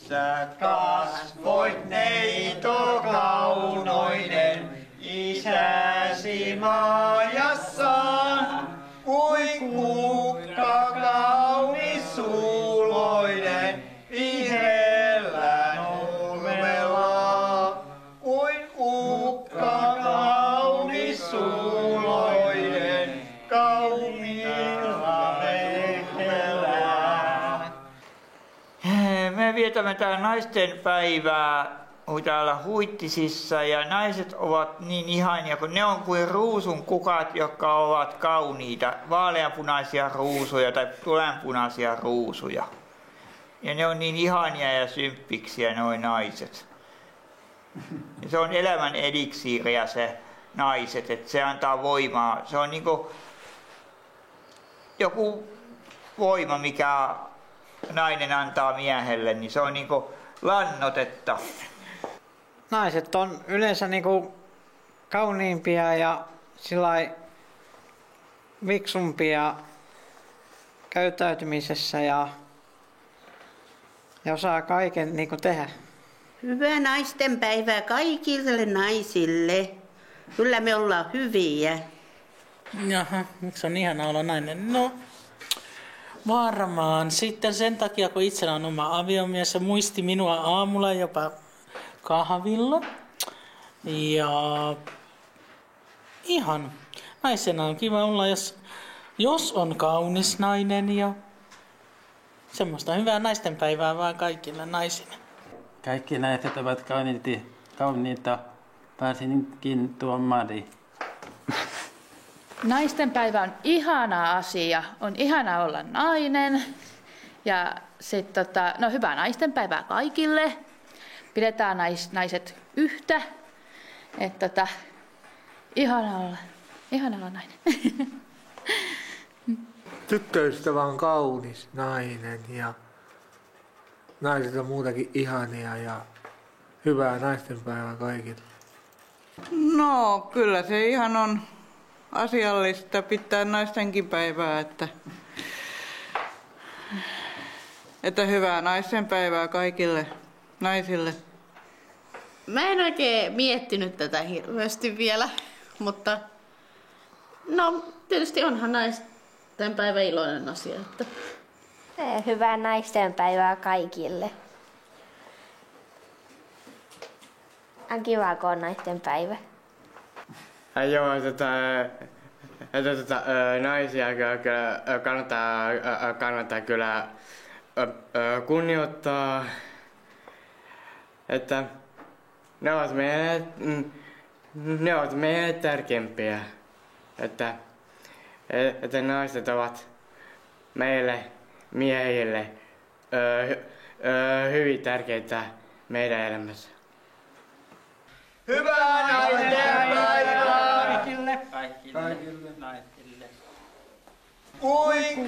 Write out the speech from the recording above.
Sä kasvoit neito kaunoinen isäsi maajassaan, kuin kukka kaunis suuloinen vihreällä nurmella. Kuin kukka kaunis suuloinen kauniilla lehmellä. Me vietämme täällä naisten päivää täällä Huittisissa ja naiset ovat niin ihania, kun ne on kuin ruusun kukat, jotka ovat kauniita, vaaleanpunaisia ruusuja tai tulenpunaisia ruusuja. Ja ne on niin ihania ja symppiksiä nuo naiset. Ja se on elämän eliksiiriä se naiset, että se antaa voimaa. Se on niinku joku voima, mikä nainen antaa miehelle, niin se on niinku lannotetta. Naiset on yleensä niinku kauniimpia ja sillai viksumpia käyttäytymisessä ja osaa kaiken niinku tehdä. Hyvää naistenpäivää kaikille naisille. Kyllä me ollaan hyviä. Jaha, miksi on ihana olla nainen? No, varmaan sitten sen takia, kun itsellä on oma aviomies ja muisti minua aamulla jopa kahvilla. Ja ihan naisena on kiva olla, jos on kaunis nainen ja semmoista hyvää naistenpäivää vaan kaikille naisille. Kaikki naiset ovat kauniita, varsinkin tuo Mari. Naistenpäivä on ihana asia. On ihana olla nainen. Ja sitten no hyvää naistenpäivää kaikille. Pidetään naiset yhtä. Että ihana olla nainen. Tyttöystävä on kaunis nainen ja naiset on muutakin ihania ja hyvää naistenpäivää kaikille. No kyllä se ihan on asiallista pitää naistenkin päivää, että hyvää naistenpäivää kaikille naisille. Mä en oikein miettinyt tätä hirveästi vielä, mutta no tietysti onhan naistenpäivä iloinen asia. Että... Hyvää naistenpäivää kaikille. On kiva, kun on naistenpäivä. Joo, naisia kannattaa kyllä kunnioittaa, että ne ovat meille tärkeimpiä, että naiset ovat meille miehille hyvin tärkeitä meidän elämässä. Hyvää naistenpäivää! Kaikille naisille. Kuin